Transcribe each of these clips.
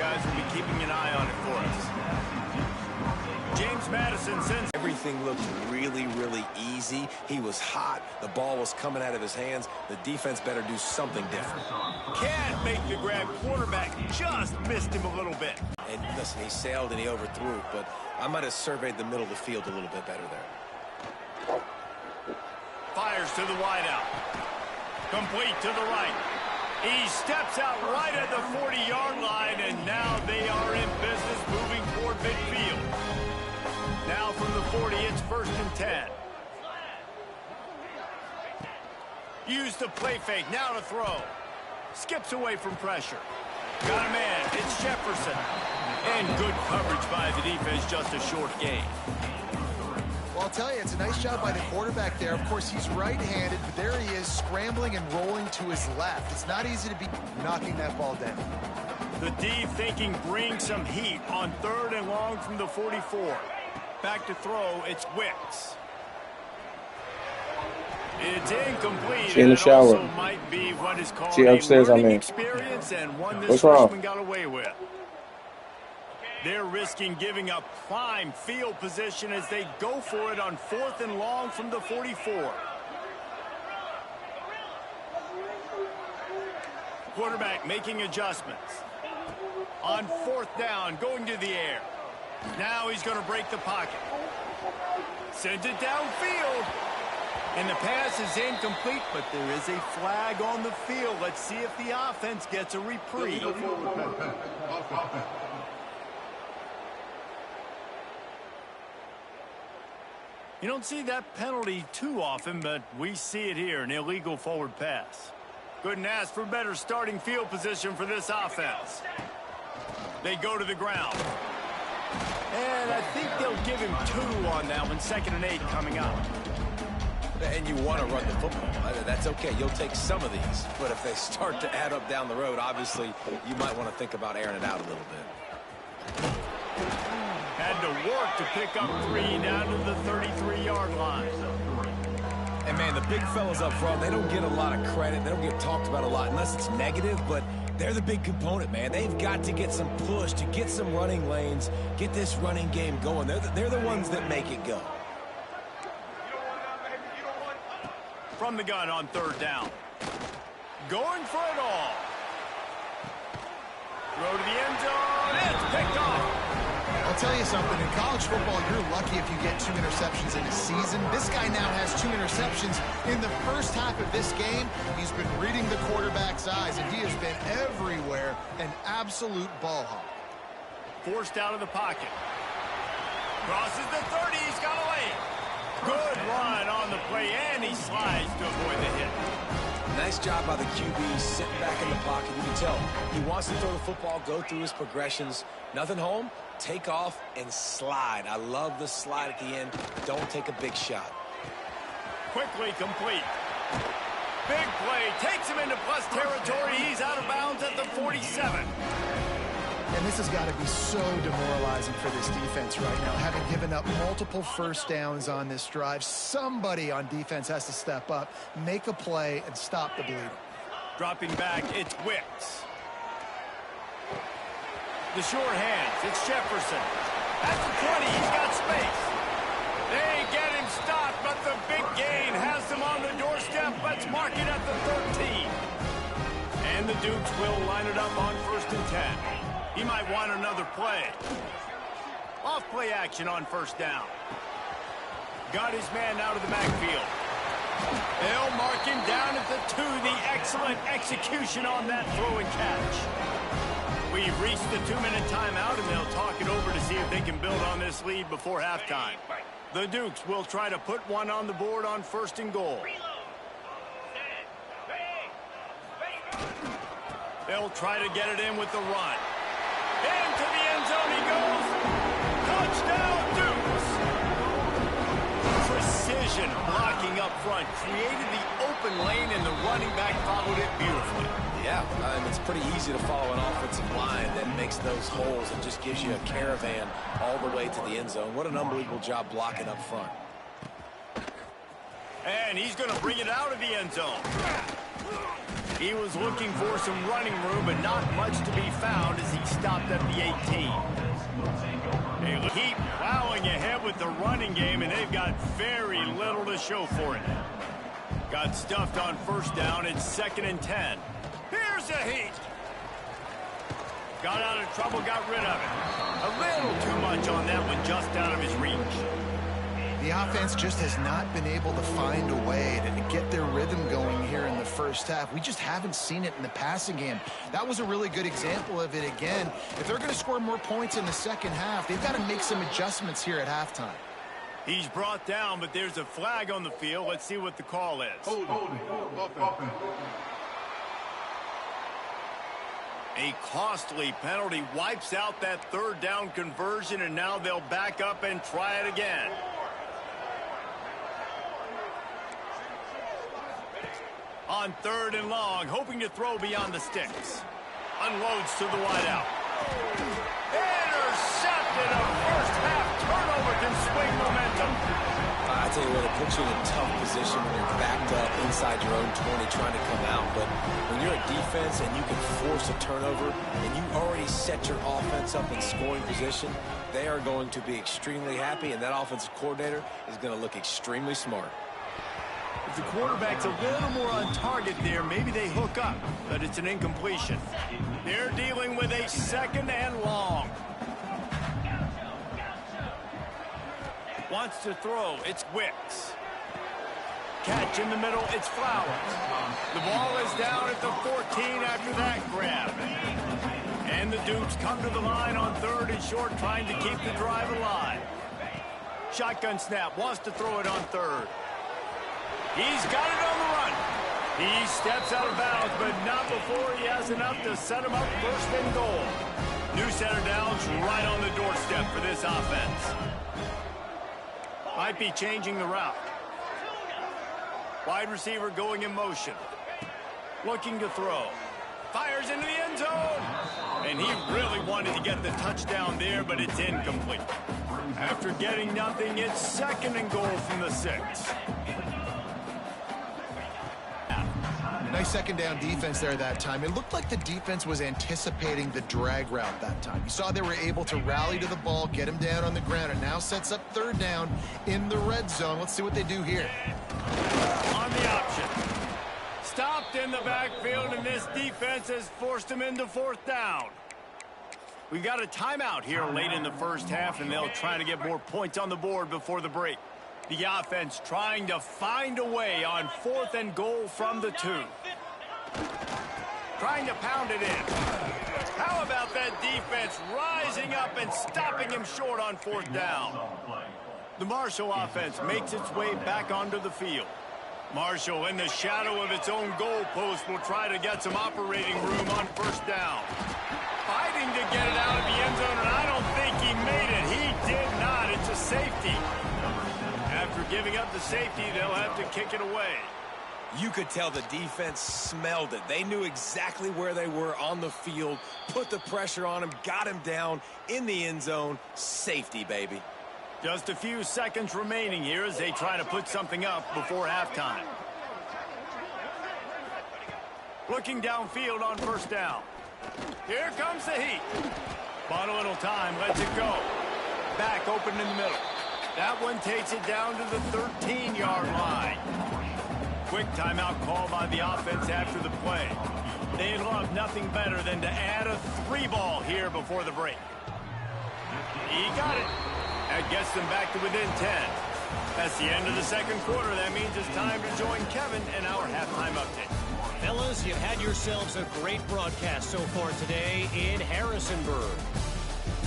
guys will be keeping an eye on it for us. James Madison sends. Everything looked really, really easy. He was hot. The ball was coming out of his hands. The defense better do something different. Can't make the grab. Quarterback just missed him a little bit. And listen, he sailed and he overthrew, but I might have surveyed the middle of the field a little bit better there. Fires to the wideout. Complete to the right. He steps out right at the 40-yard line, and now they are in business moving toward midfield. Now from the 40, it's 1st and 10. Use the play fake, now to throw. Skips away from pressure. Got a man, it's Jefferson. And good coverage by the defense, just a short gain. Well, I'll tell you, it's a nice job by the quarterback there. Of course, he's right-handed, but there he is scrambling and rolling to his left. It's not easy to be knocking that ball down. The D thinking bring some heat on 3rd and long from the 44. Back to throw, it's Wicks. It's incomplete. She in the shower. Might be what is called she upstairs, a I mean. Experience and one this What's wrong? freshman got away with. They're risking giving up prime field position as they go for it on 4th and long from the 44. Quarterback making adjustments. On 4th down, going to the air. Now he's going to break the pocket. Sends it downfield. And the pass is incomplete, but there is a flag on the field. Let's see if the offense gets a reprieve. You don't see that penalty too often, but we see it here, an illegal forward pass. Couldn't ask for better starting field position for this offense. They go to the ground. And I think they'll give him 2 on that one. 2nd and 8 coming up. And you want to run the football. That's okay. You'll take some of these. But if they start to add up down the road, obviously, you might want to think about airing it out a little bit. Had to work to pick up 3 down to the 33-yard line. And, man, the big fellas up front, they don't get a lot of credit. They don't get talked about a lot unless it's negative, but they're the big component, man. They've got to get some push, to get some running lanes, get this running game going. They're the ones that make it go. From the gun on 3rd down. Going for it all. Throw to the end zone. It's picked off. I'll tell you something, in college football, you're lucky if you get 2 interceptions in a season. This guy now has 2 interceptions in the first half of this game. He's been reading the quarterback's eyes, and he has been everywhere, an absolute ball hawk. Forced out of the pocket. Crosses the 30, he's got to lay it. Good run on the play, and he slides to avoid the hit. Nice job by the QB sitting back in the pocket. You can tell he wants to throw the football, go through his progressions. Nothing home, take off and slide. I love the slide at the end. Don't take a big shot. Quickly complete. Big play, takes him into plus territory. He's out of bounds at the 47. And this has got to be so demoralizing for this defense right now. Having given up multiple 1st downs on this drive, somebody on defense has to step up, make a play, and stop the bleeding. Dropping back, it's Wicks. The short hands, it's Jefferson. At the 20, he's got space. They get him stopped, but the big gain has them on the doorstep. Let's mark it at the 13. And the Dukes will line it up on 1st and 10. He might want another play. Off play action on 1st down. Got his man out of the backfield. They'll mark him down at the 2. The excellent execution on that throw and catch. We've reached the 2-minute timeout, and they'll talk it over to see if they can build on this lead before halftime. The Dukes will try to put one on the board on 1st and goal. They'll try to get it in with the run. Into the end zone he goes. Touchdown, Dukes. Precision blocking up front. Created the open lane, and the running back followed it beautifully. Yeah, it's pretty easy to follow an offensive line that makes those holes and just gives you a caravan all the way to the end zone. What an unbelievable job blocking up front. And he's going to bring it out of the end zone. He was looking for some running room, but not much to be found as he stopped stopped at the 18. They keep plowing ahead with the running game, and they've got very little to show for it. Got stuffed on first down. It's 2nd and 10. Here's a heat. Got out of trouble, got rid of it. A little too much on that one, just out of his reach. The offense just has not been able to find a way to get their rhythm going here in the first half. We just haven't seen it in the passing game. That was a really good example of it again. If they're going to score more points in the second half, they've got to make some adjustments here at halftime. He's brought down, but there's a flag on the field. Let's see what the call is. A costly penalty wipes out that 3rd down conversion, and now they'll back up and try it again. On 3rd and long, hoping to throw beyond the sticks. Unloads to the wideout. Intercepted. A first half turnover can swing momentum. I tell you what, it puts you in a tough position when you're backed up inside your own 20 trying to come out. But when you're a defense and you can force a turnover and you already set your offense up in scoring position, they are going to be extremely happy, and that offensive coordinator is going to look extremely smart. If the quarterback's a little more on target there, maybe they hook up, but it's an incompletion. They're dealing with a 2nd and long. Wants to throw, it's Wicks. Catch in the middle, it's Flowers. The ball is down at the 14 after that grab. And the Dukes come to the line on 3rd and short, trying to keep the drive alive. Shotgun snap, wants to throw it on 3rd. He's got it on the run. He steps out of bounds, but not before he has enough to set him up 1st and goal. New center downs right on the doorstep for this offense. Might be changing the route. Wide receiver going in motion. Looking to throw. Fires into the end zone. And he really wanted to get the touchdown there, but it's incomplete. After getting nothing, it's 2nd and goal from the 6. Nice 2nd down defense there that time. It looked like the defense was anticipating the drag route that time. You saw they were able to rally to the ball, get him down on the ground. It now sets up 3rd down in the red zone. Let's see what they do here. On the option. Stopped in the backfield, and this defense has forced him into 4th down. We've got a timeout here late in the first half, and they'll try to get more points on the board before the break. The offense trying to find a way on 4th and goal from the 2. Trying to pound it in. How about that defense rising up and stopping him short on 4th down? The Marshall offense makes its way back onto the field. Marshall, in the shadow of its own goalpost, will try to get some operating room on 1st down. Fighting to get it out of the end zone, and I don't think he made it. He did not. It's a safety. After giving up the safety, they'll have to kick it away. You could tell the defense smelled it. They knew exactly where they were on the field, put the pressure on him, got him down in the end zone. Safety, baby. Just a few seconds remaining here as they try to put something up before halftime. Looking downfield on 1st down. Here comes the heat. Bought a little time, lets it go. Back open in the middle. That one takes it down to the 13-yard line. Quick timeout call by the offense after the play. They'd love nothing better than to add a 3-ball here before the break. He got it. That gets them back to within 10. That's the end of the 2nd quarter. That means it's time to join Kevin in our halftime update. Fellas, you've had yourselves a great broadcast so far today in Harrisonburg.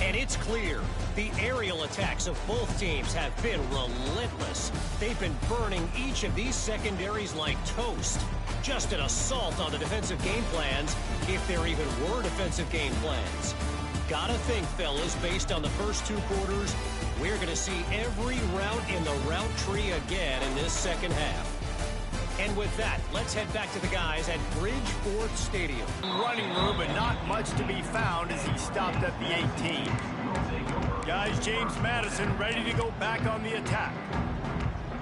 And it's clear, the aerial attacks of both teams have been relentless. They've been burning each of these secondaries like toast. Just an assault on the defensive game plans, if there even were defensive game plans. Gotta think, fellas, based on the first 2 quarters, we're going to see every route in the route tree again in this second half. And with that, let's head back to the guys at Bridgeport Stadium. Running room, but not much to be found as he stopped at the 18. Guys, James Madison ready to go back on the attack.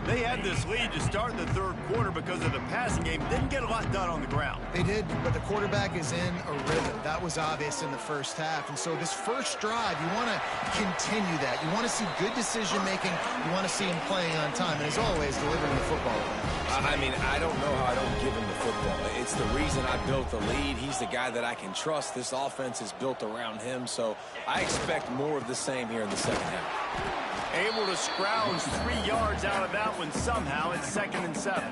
They had this lead to start the third quarter because of the passing game. Didn't get a lot done on the ground. They did, but the quarterback is in a rhythm. That was obvious in the first half. And so this first drive, you want to continue that. You want to see good decision-making. You want to see him playing on time. And as always, delivering the football. I mean, I don't know how I don't give him the football. It's the reason I built the lead. He's the guy that I can trust. This offense is built around him, so I expect more of the same here in the second half. Able to scrounge 3 yards out of that one somehow. It's 2nd and 7.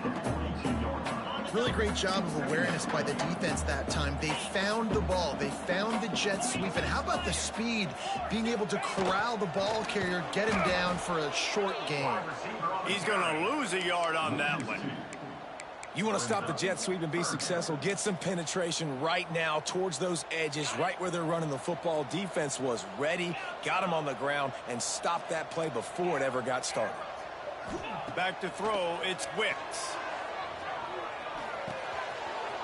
Really great job of awareness by the defense that time. They found the ball. They found the jet sweep. And how about the speed, being able to corral the ball carrier, get him down for a short gain. He's going to lose a yard on that one. You want to stop the jet sweep and be successful, get some penetration right now towards those edges, right where they're running the football. Defense was ready, got him on the ground, and stopped that play before it ever got started. Back to throw, it's Wicks.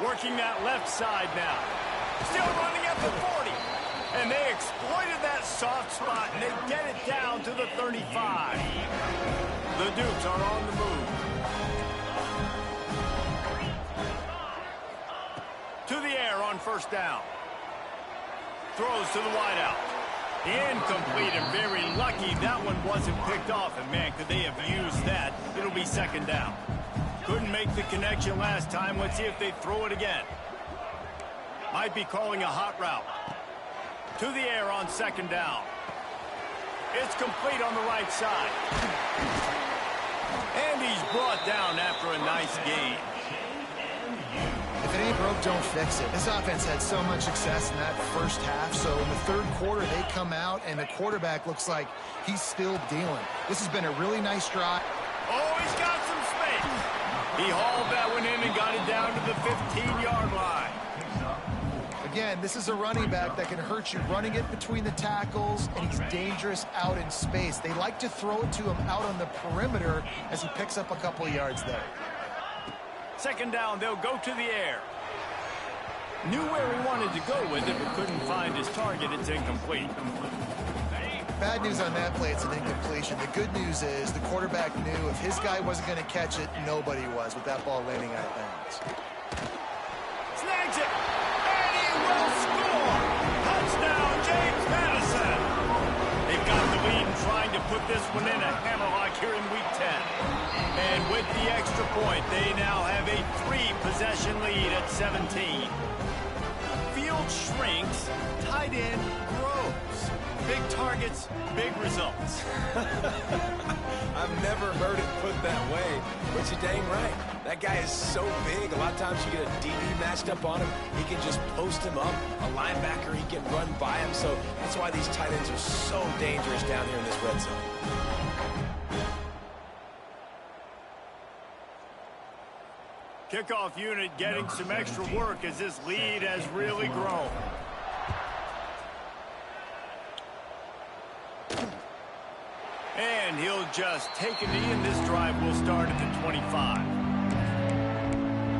Working that left side now. Still running at the 40. And they exploited that soft spot, and they get it down to the 35. The Dukes are on the move. To the air on first down. Throws to the wideout. Incomplete, and very lucky that one wasn't picked off. And man, could they have used that? It'll be 2nd down. Couldn't make the connection last time. Let's see if they throw it again. Might be calling a hot route. To the air on 2nd down. It's complete on the right side. And he's brought down after a nice gain. If it ain't broke, don't fix it. This offense had so much success in that first half, so in the third quarter, they come out, and the quarterback looks like he's still dealing. This has been a really nice drive. Oh, he's got some space. He hauled that one in and got it down to the 15-yard line. Again, this is a running back that can hurt you running it between the tackles, and he's dangerous out in space. They like to throw it to him out on the perimeter as he picks up a couple of yards there. 2nd down, they'll go to the air. Knew where he wanted to go with it, but couldn't find his target. It's incomplete. Bad news on that play, it's an incompletion. The good news is the quarterback knew if his guy wasn't going to catch it, nobody was with that ball landing out of bounds. Snags it, and he will score! Touchdown, James Madison! They've got the lead and trying to put this one in a hammerlock here in Week 10. And with the extra point, they now have a 3-possession lead at 17. Field shrinks, tight end grows. Big targets, big results. I've never heard it put that way, but you're dang right. That guy is so big. A lot of times you get a DB matched up on him. He can just post him up. A linebacker, he can run by him. So that's why these tight ends are so dangerous down here in this red zone. Kickoff unit getting some extra work as this lead has really grown. And he'll just take a knee, and this drive will start at the 25.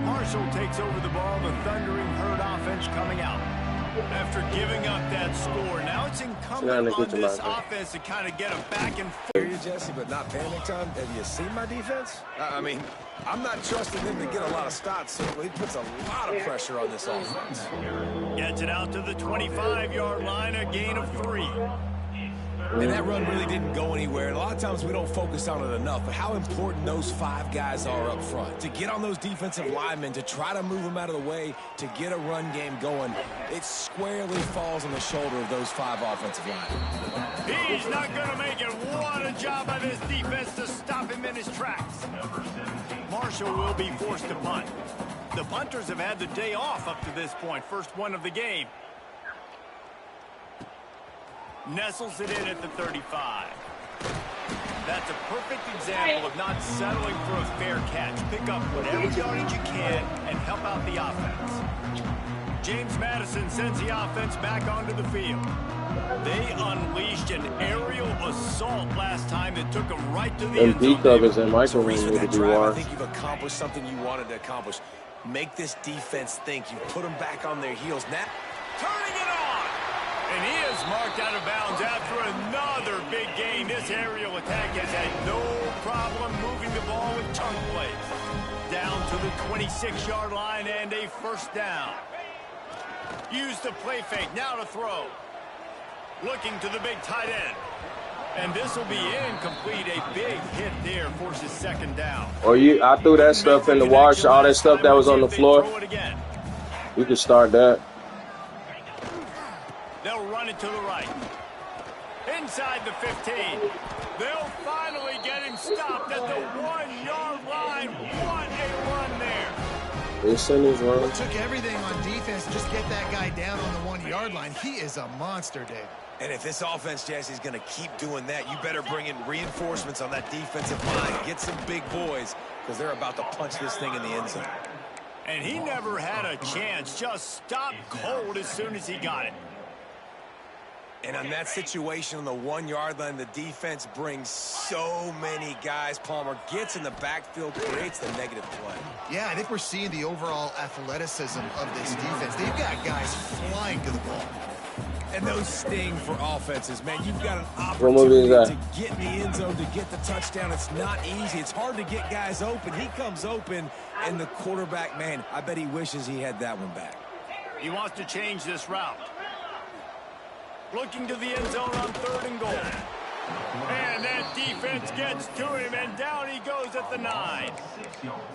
Marshall takes over the ball, the thundering herd offense coming out. After giving up that score, now it's incumbent on this offense to kind of get them back and forth. Hear you, Jesse, but not panic time. Have you seen my defense? I mean, I'm not trusting them to get a lot of stops, so he puts a lot of pressure on this offense. Gets it out to the 25-yard line, a gain of 3. And that run really didn't go anywhere. And a lot of times we don't focus on it enough, but how important those 5 guys are up front. To get on those defensive linemen, to try to move them out of the way, to get a run game going, it squarely falls on the shoulder of those 5 offensive linemen. He's not going to make it. What a job by this defense to stop him in his tracks. Marshall will be forced to punt. The punters have had the day off up to this point. First one of the game. Nestles it in at the 35. That's a perfect example of not settling for a fair catch. Pick up whatever yardage you can and help out the offense. James Madison sends the offense back onto the field. They unleashed an aerial assault last time that took them right to the end zone. So Reese, with that drive, I think you've accomplished something you wanted to accomplish. Make this defense think. You put them back on their heels. Now, turning it on! And he is is marked out of bounds after another big gain. This aerial attack has had no problem moving the ball with chunk plays. Down to the 26-yard line and a first down. Use the play fake, now to throw. Looking to the big tight end. And this will be incomplete. A big hit there forces second down. I threw that stuff in the wash, all that stuff that was on the floor. We could start that. They'll run it to the right. Inside the 15. They'll finally get him stopped at the 1-yard line. What a run there. It took everything on defense to just get that guy down on the 1-yard line. He is a monster, Dave. And if this offense, Jesse, is going to keep doing that, you better bring in reinforcements on that defensive line. Get some big boys, because they're about to punch this thing in the end zone. And he never had a chance. Just stopped cold as soon as he got it. And on that situation on the 1-yard line, the defense brings so many guys. Palmer gets in the backfield, creates the negative play. Yeah, I think we're seeing the overall athleticism of this defense. They've got guys flying to the ball. And those sting for offenses, man. You've got an opportunity to get in the end zone, to get the touchdown. It's not easy. It's hard to get guys open. He comes open, and the quarterback, man, I bet he wishes he had that one back. He wants to change this route. Looking to the end zone on 3rd and goal. And that defense gets to him, and down he goes at the 9.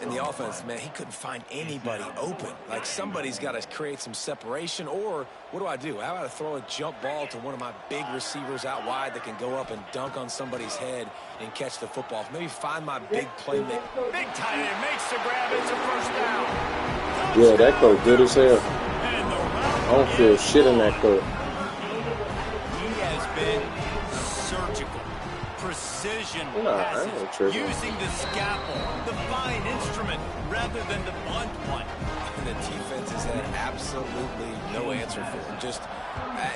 And the offense, man, he couldn't find anybody open. Like, somebody's got to create some separation, or what do? How about I throw a jump ball to one of my big receivers out wide that can go up and dunk on somebody's head and catch the football? Maybe find my big playmaker. Big tight end makes the grab. It's a first down. Yeah, that coat good as hell. I don't feel shit in that coat. Surgical precision using the scalpel, the fine instrument, rather than the blunt one. And the defense has had absolutely no answer for him. Just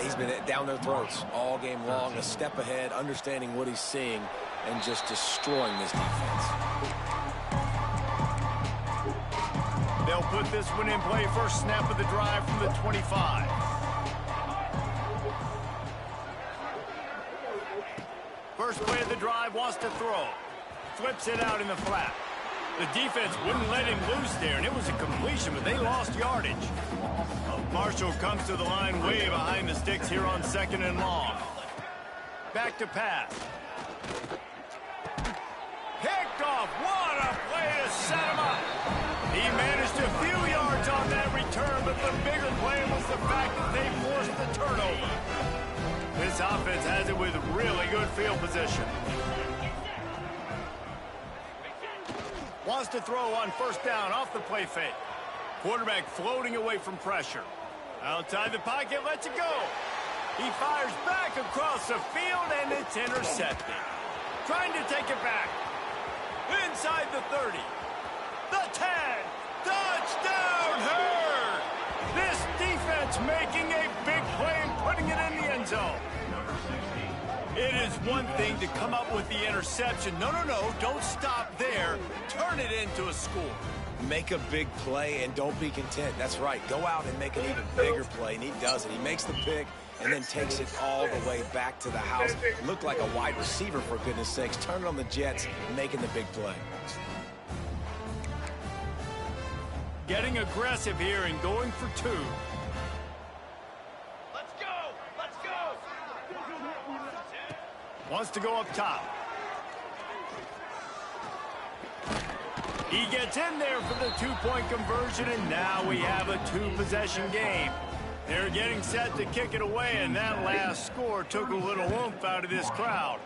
he's been down their throats all game long, a step ahead, understanding what he's seeing, and just destroying this defense. They'll put this one in play. First snap of the drive from the 25. First play of the drive, wants to throw. Flips it out in the flat. The defense wouldn't let him loose there, and it was a completion, but they lost yardage. Marshall comes to the line way behind the sticks here on 2nd and long. Back to pass. Picked off. What a play to set him up. He managed a few yards on that return, but the bigger play was the fact that they forced the turnover. This offense has it with really good field position. Wants to throw on first down off the play fake. Quarterback floating away from pressure. Outside the pocket, lets it go. He fires back across the field, and it's intercepted. Trying to take it back. Inside the 30. The 10. Touchdown, Hurd! This defense making a big play and putting it in the end zone. It is one thing to come up with the interception. No, don't stop there. Turn it into a score. Make a big play and don't be content. That's right. Go out and make an even bigger play, and he does it. He makes the pick and then takes it all the way back to the house. Looked like a wide receiver, for goodness sakes. Turn it on the Jets, making the big play. Getting aggressive here and going for 2. Let's go! Wants to go up top. He gets in there for the 2-point conversion, and now we have a 2-possession game. They're getting set to kick it away, and that last score took a little oomph out of this crowd.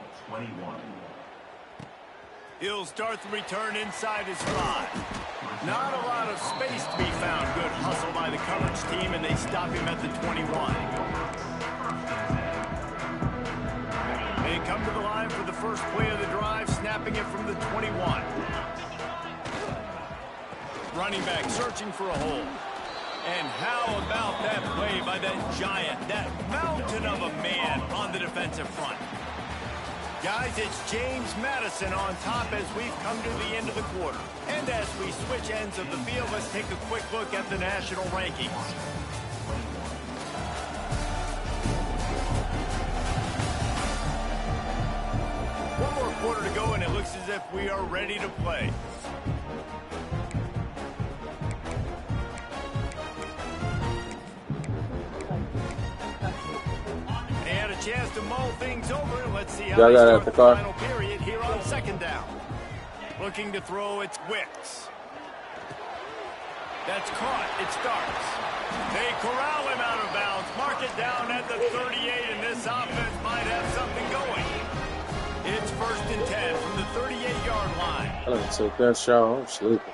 He'll start the return inside his 5. Not a lot of space to be found. Good hustle by the coverage team, and they stop him at the 21. They come to the line for the first play of the drive, snapping it from the 21. Running back searching for a hole. And how about that play by that giant, that mountain of a man on the defensive front? Guys, it's James Madison on top as we've come to the end of the quarter. And as we switch ends of the field, let's take a quick look at the national rankings. go, and it looks as if we are ready to play. They had a chance to mull things over, and let's see how they start the final period here on second down. Looking to throw, it's Wicks. That's caught. It starts. They corral him out of bounds. Mark it down at the 38, and this offense might have something going. It's 1st and 10 from the 38-yard line. I don't take that shot. I'm sleeping.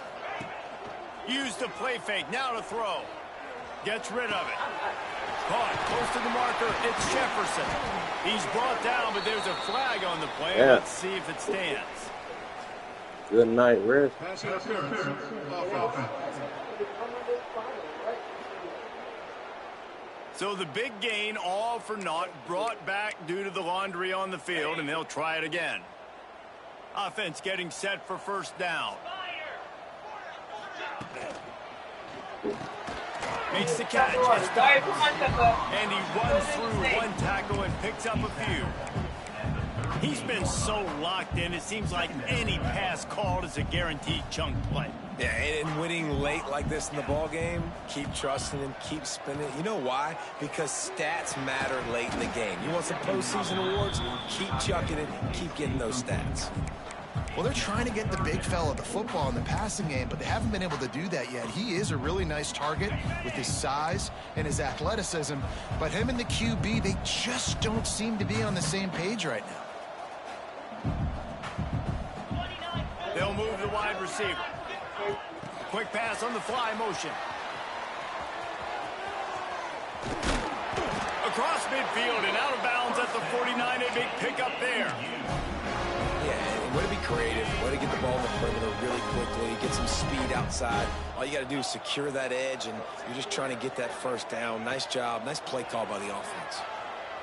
Used the play fake. Now to throw. Gets rid of it. Caught. Close to the marker. It's Jefferson. He's brought down, but there's a flag on the play. Yeah. Let's see if it stands. Good night, Rick. So the big gain, all for naught, brought back due to the laundry on the field, and they'll try it again. Offense getting set for 1st down. Makes the catch. And he runs through one tackle and picks up a few. He's been so locked in, it seems like any pass called is a guaranteed chunk play. Yeah, and winning late like this in the ball game, keep trusting him, keep spinning. You know why? Because stats matter late in the game. You want some postseason awards? Keep chucking it, keep getting those stats. Well, they're trying to get the big fella the football in the passing game, but they haven't been able to do that yet. He is a really nice target with his size and his athleticism, but him and the QB, they just don't seem to be on the same page right now. They'll move the wide receiver. Quick pass on the fly motion. Across midfield and out of bounds at the 49. A big pickup there. Yeah, and way to be creative, way to get the ball in the perimeter really quickly, get some speed outside. All you got to do is secure that edge, and you're just trying to get that 1st down. Nice job, nice play call by the offense.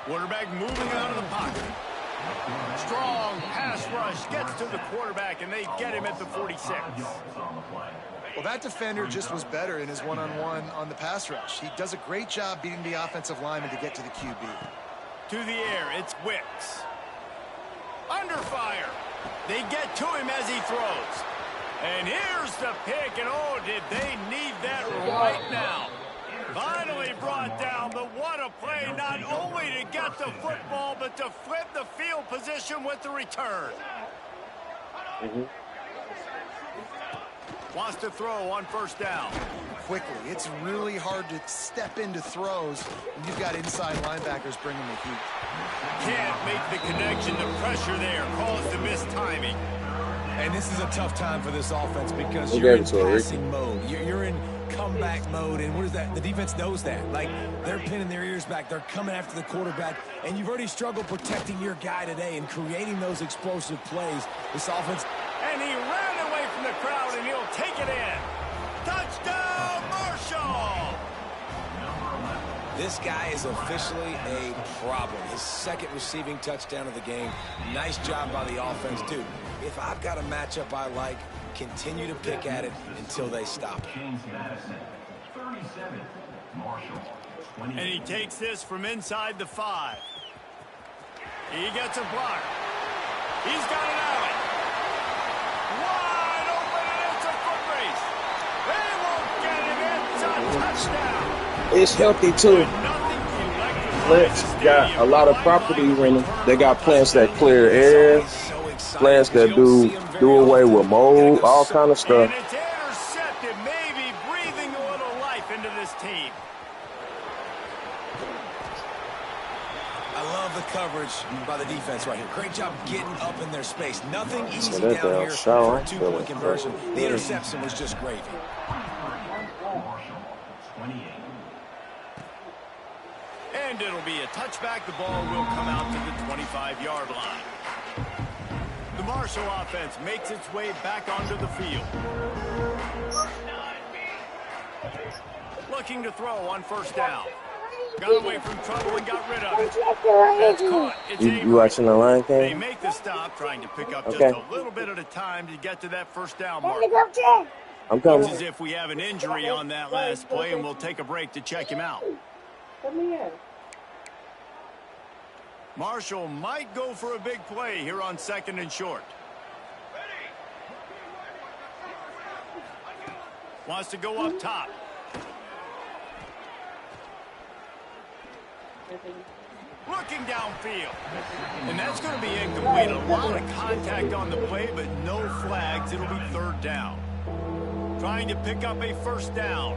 Quarterback moving out of the pocket. Strong pass rush gets to the quarterback, and they get him at the 46. Well, that defender just was better in his one-on-one on the pass rush. He does a great job beating the offensive lineman to get to the QB. To the air, it's Wicks. Under fire. They get to him as he throws. And here's the pick, and oh, did they need that right now. Finally brought down, but what a play, not only to get the football, but to flip the field position with the return. Wants to throw on 1st down. Quickly, it's really hard to step into throws when you've got inside linebackers bringing the heat. Can't make the connection. The pressure there caused the missed timing. And this is a tough time for this offense because you're in passing mode. You're in comeback mode, and what is that? The defense knows that. Like, they're pinning their ears back. They're coming after the quarterback, and you've already struggled protecting your guy today and creating those explosive plays. This offense. And he ran away from the crowd, and he'll take it in. Touchdown, Marshall! This guy is officially a problem. His 2nd receiving touchdown of the game. Nice job by the offense. Dude, if I've got a matchup I like, continue to pick at it until they stop it. And he takes this from inside the 5. He gets a block. He's got an alley. Wide open, and it's a foot race. They won't get him. It's a touchdown. It's healthy, too. Plants got a lot of property in them. They got plants that clear air, plants that do away with mold, all kind of stuff. And it's intercepted, maybe breathing a little life into this team. I love the coverage by the defense right here. Great job getting up in their space. Nothing easy down here for a 2-point conversion. The interception was just gravy. And it'll be a touchback. The ball will come out to the 25-yard line. The Marshall offense makes its way back onto the field. Looking to throw on 1st down. Got away from trouble and got rid of it. That's caught. It's you watching the line, King? They make the stop, trying to pick up just a little bit at a time to get to that 1st down mark. I'm coming. It's as if we have an injury on that last play, and we'll take a break to check him out. Come here. Marshall might go for a big play here on 2nd and short. Wants to go up top. Looking downfield. And that's going to be incomplete. A lot of contact on the play, but no flags. It'll be third down. Trying to pick up a first down.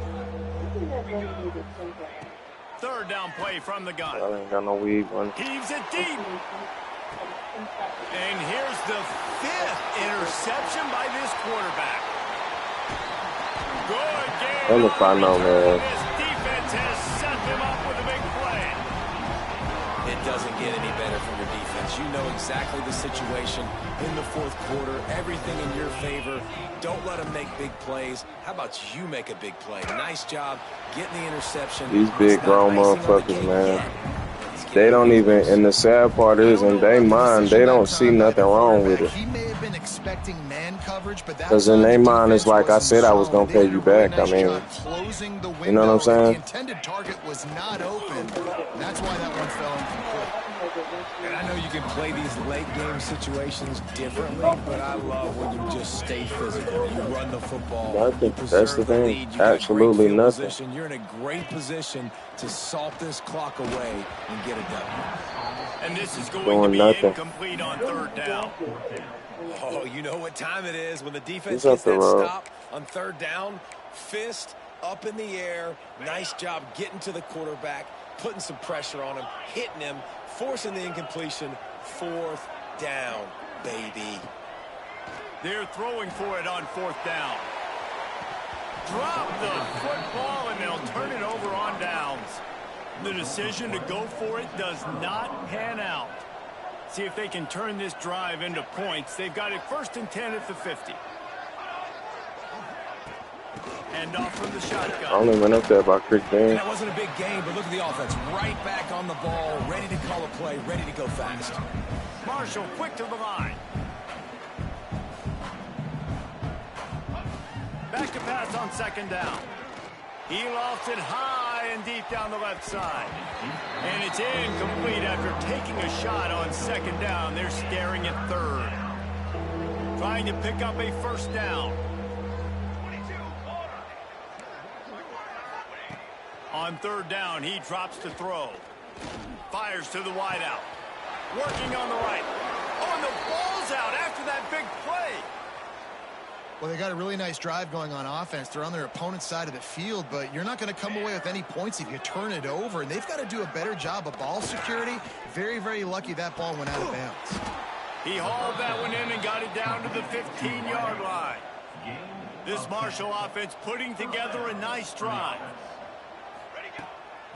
Third down play from the gun. I ain't got no weed one. Heaves it deep. And here's the 5th interception by this quarterback. Good game. Hell if I know, man. This defense has set them up with a big play. It doesn't get any better from your defense. You know exactly the situation in the fourth quarter. Everything in your favor. Don't let them make big plays. How about you make a big play? Nice job getting the interception. These big grown motherfuckers, man. They don't even, and the sad part is, in their mind, they don't see nothing wrong with it. He may have been expecting man coverage, but Because in their mind, it's like I said I was going to pay you back. I mean, you know what I'm saying? The intended target was not open. That's why that one fell incomplete. And I know you can play these late game situations differently, but I love when you just stay physical. You run the football. Nothing. That's the thing. Absolutely nothing. Position. You're in a great position to salt this clock away and get it done. And this is going Doing to be nothing. incomplete on third down. Oh, you know what time it is when the defense He's up gets the that road. stop on third down. Fist up in the air. Nice job getting to the quarterback, putting some pressure on him, hitting him, forcing the incompletion. Fourth down, baby. They're throwing for it on fourth down. Drop the football, and they'll turn it over on downs. The decision to go for it does not pan out. See if they can turn this drive into points. They've got it 1st and 10 at the 50. And off from the shotgun. I only went up there by Crick And Bean. that wasn't a big game, but look at the offense. Right back on the ball, ready to call a play, ready to go fast. Marshall quick to the line. Back to pass on second down. He lofts it high and deep down the left side. And it's incomplete after taking a shot on second down. They're staring at third. Trying to pick up a first down. On third down, he drops to throw. Fires to the wideout. Working on the right. Oh, and the ball's out after that big play. Well, they got a really nice drive going on offense. They're on their opponent's side of the field, but you're not going to come away with any points if you turn it over. And they've got to do a better job of ball security. Very, very lucky that ball went out of bounds. He hauled that one in and got it down to the 15-yard line. This Marshall offense putting together a nice drive.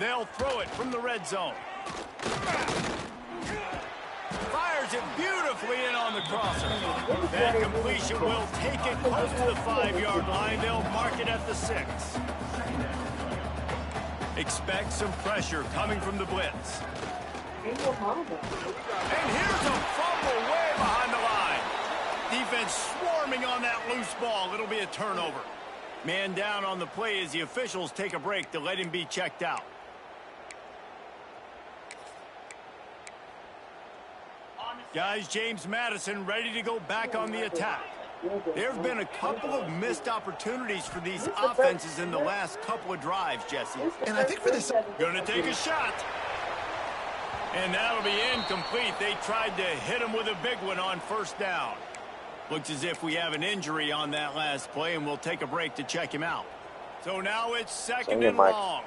They'll throw it from the red zone. Fires it beautifully in on the crosser. That completion will take it close to the 5-yard line. They'll mark it at the 6. Expect some pressure coming from the blitz. And here's a fumble way behind the line. Defense swarming on that loose ball. It'll be a turnover. Man down on the play as the officials take a break to let him be checked out. Guys, James Madison ready to go back on the attack. There have been a couple of missed opportunities for these offenses in the last couple of drives, Jesse. And I think for this... Gonna take a shot. And that'll be incomplete. They tried to hit him with a big one on first down. Looks as if we have an injury on that last play, and we'll take a break to check him out. So now it's second and long.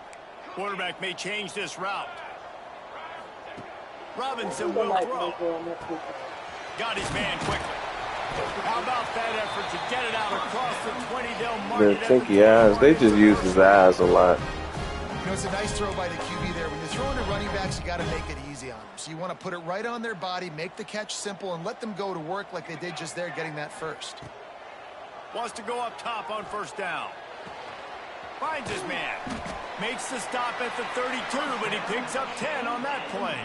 Quarterback may change this route. Robinson will throw. Got his man quickly. How about that effort to get it out across the 20? They'll mark it The tinky eyes, they just use his eyes a lot. You know, it's a nice throw by the QB there. When you're throwing to running backs, you got to make it easy on them. So you want to put it right on their body, make the catch simple, and let them go to work like they did just there, getting that first. Wants to go up top on first down. Finds his man. Makes the stop at the 32, but he picks up 10 on that play.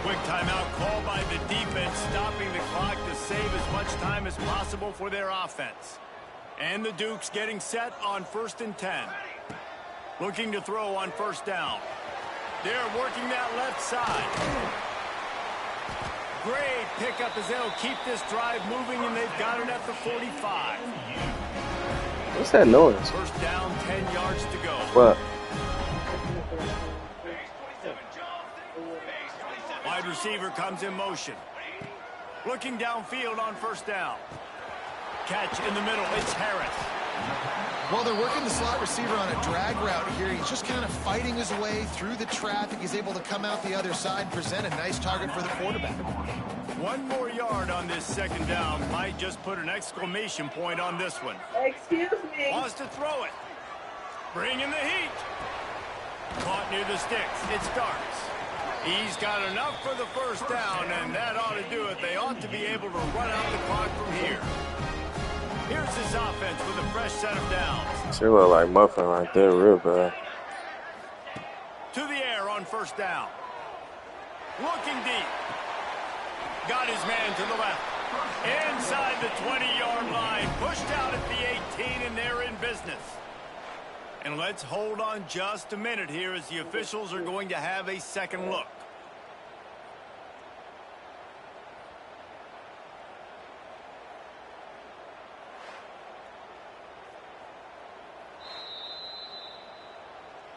Quick timeout call by the defense, stopping the clock to save as much time as possible for their offense. And the Dukes getting set on 1st and 10. Looking to throw on first down. They're working that left side. Great pickup as they'll keep this drive moving, and they've got it at the 45. What's that noise? First down, 10 yards to go. What? Wide receiver comes in motion. Looking downfield on first down. Catch in the middle. It's Harris. Well, they're working the slot receiver on a drag route here. He's just kind of fighting his way through the traffic. He's able to come out the other side and present a nice target for the quarterback. 1 more yard on this second down. Might just put an exclamation point on this one. Excuse me. Wants to throw it. Bring in the heat. Caught near the sticks. It starts. He's got enough for the first down, and that ought to do it. They ought to be able to run out the clock from here. Here's this offense with a fresh set of downs. She look like Muffin right there, real bad. To the air on first down. Looking deep. Got his man to the left. Inside the 20-yard line. Pushed out at the 18, and they're in business. And let's hold on just a minute here as the officials are going to have a second look.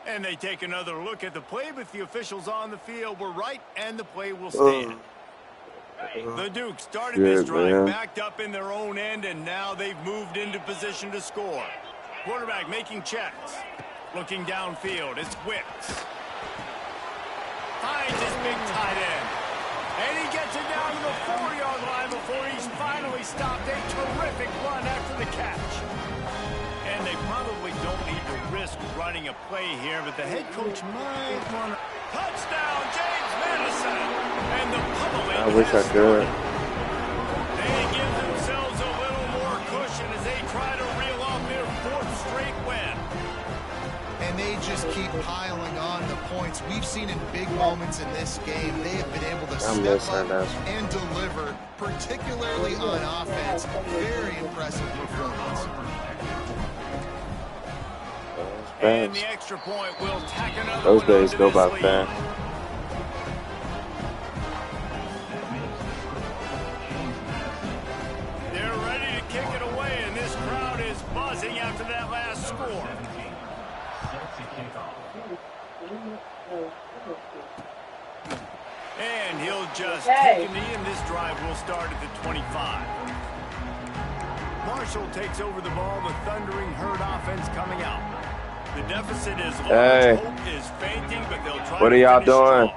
And they take another look at the play, but the officials on the field were right, and the play will stand. The Dukes started this drive backed up in their own end, and now they've moved into position to score. Quarterback making checks. Looking downfield, it's Wicks. Finds his big tight end. And he gets it down to the 4-yard line before he's finally stopped. A terrific run after the catch. And they probably don't need to risk running a play here, but the head coach might want to. Touchdown, James Madison! And the pummeling. I wish I could. They give themselves a little more cushion as they try to reel off their 4th straight win. And they just keep piling on the points. We've seen in big moments in this game, they have been able to step up and deliver, particularly on offense. Very impressive performance. And the extra point will tack another. Those days go by fast. They're ready to kick it away, and this crowd is buzzing after that last score. And he'll just take a knee, and this drive will start at the 25. Marshall takes over the ball. The thundering herd offense coming out. The deficit is large. Hope is fainting, but they'll try. What are y'all doing?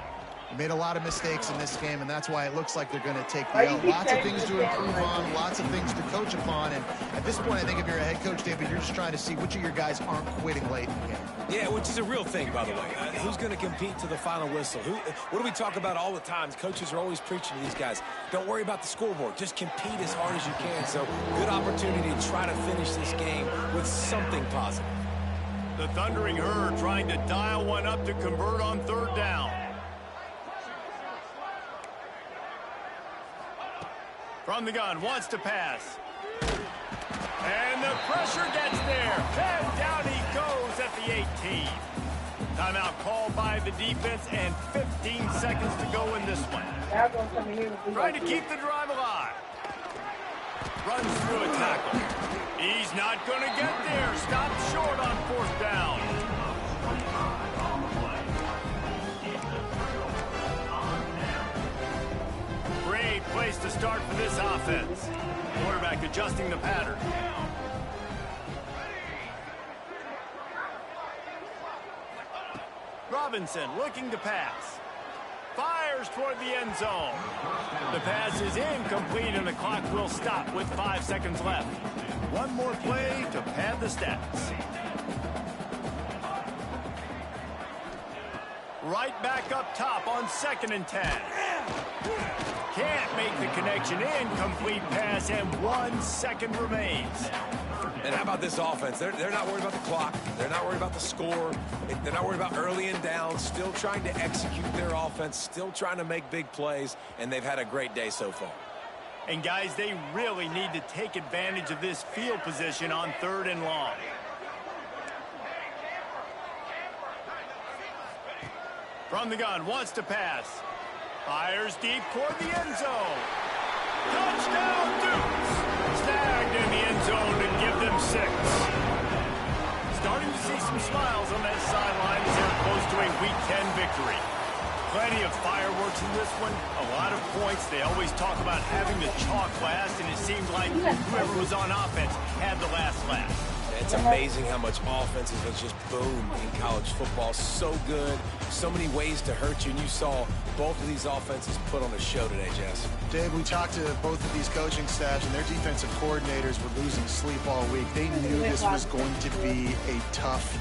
Made a lot of mistakes in this game, and that's why it looks like they're going to take the L. Lots of things to improve on, lots of things to coach upon, and at this point, I think if you're a head coach, David, you're just trying to see which of your guys aren't quitting late in the game. Yeah, which is a real thing, by the way. Who's going to compete to the final whistle? What do we talk about all the time? Coaches are always preaching to these guys. Don't worry about the scoreboard. Just compete as hard as you can. So, good opportunity to try to finish this game with something positive. The thundering herd trying to dial one up to convert on third down. From the gun, wants to pass. And the pressure gets there. And down he goes at the 18. Timeout called by the defense, and 15 seconds to go in this one. Trying to keep the drive alive. Runs through a tackle. He's not going to get there. Stopped short on fourth down. Great place to start for this offense. Quarterback adjusting the pattern. Robinson looking to pass. Fires toward the end zone. The pass is incomplete, and the clock will stop with 5 seconds left. One more play to pad the stats. Right back up top on 2nd and 10. Can't make the connection. Incomplete pass, and 1 second remains. And how about this offense? They're not worried about the clock. They're not worried about the score. They're not worried about early and down. Still trying to execute their offense. Still trying to make big plays. And they've had a great day so far. And, guys, they really need to take advantage of this field position on 3rd and long. From the gun, wants to pass. Fires deep toward the end zone. Touchdown, Dukes. Snagged in the end zone to give them 6. Starting to see some smiles on that sideline as they're close to a Week 10 victory. Plenty of fireworks in this one, a lot of points. They always talk about having the chalk last, and it seemed like whoever was on offense had the last laugh. It's amazing how much offenses have just boomed in college football. So good, so many ways to hurt you, and you saw both of these offenses put on a show today, Jess. Dave, we talked to both of these coaching staffs, and their defensive coordinators were losing sleep all week. They knew this was going to be a tough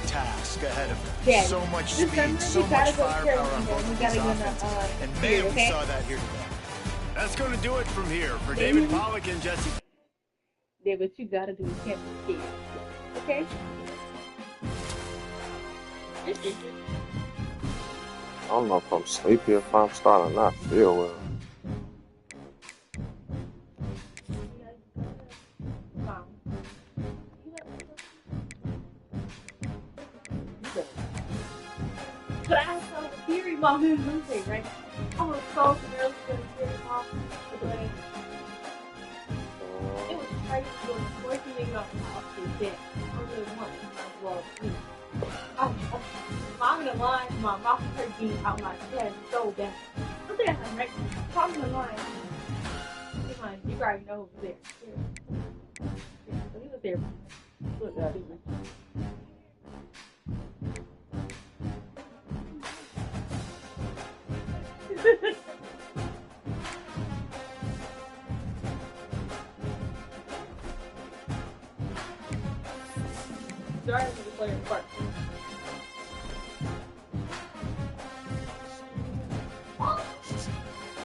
task ahead of them. Yeah. So much speed, so much firepower on both of these offenses. And man, we saw that here today. That's going to do it from here for David Pollack and Jesse. Yeah, but you gotta do the championship. Okay? I don't know if I'm sleepy, if I'm starting to not feel well. But I saw the theory while we were losing, right? I was so nervous for the theory while but it was crazy. It was forcing me off the deck. I really wanted to well, I'm in the line, my mouth hurt me out my chest so bad. I think I had right. I'm in the line. You already know who was there. Yeah, so he was there. Look, Jordan was playing first.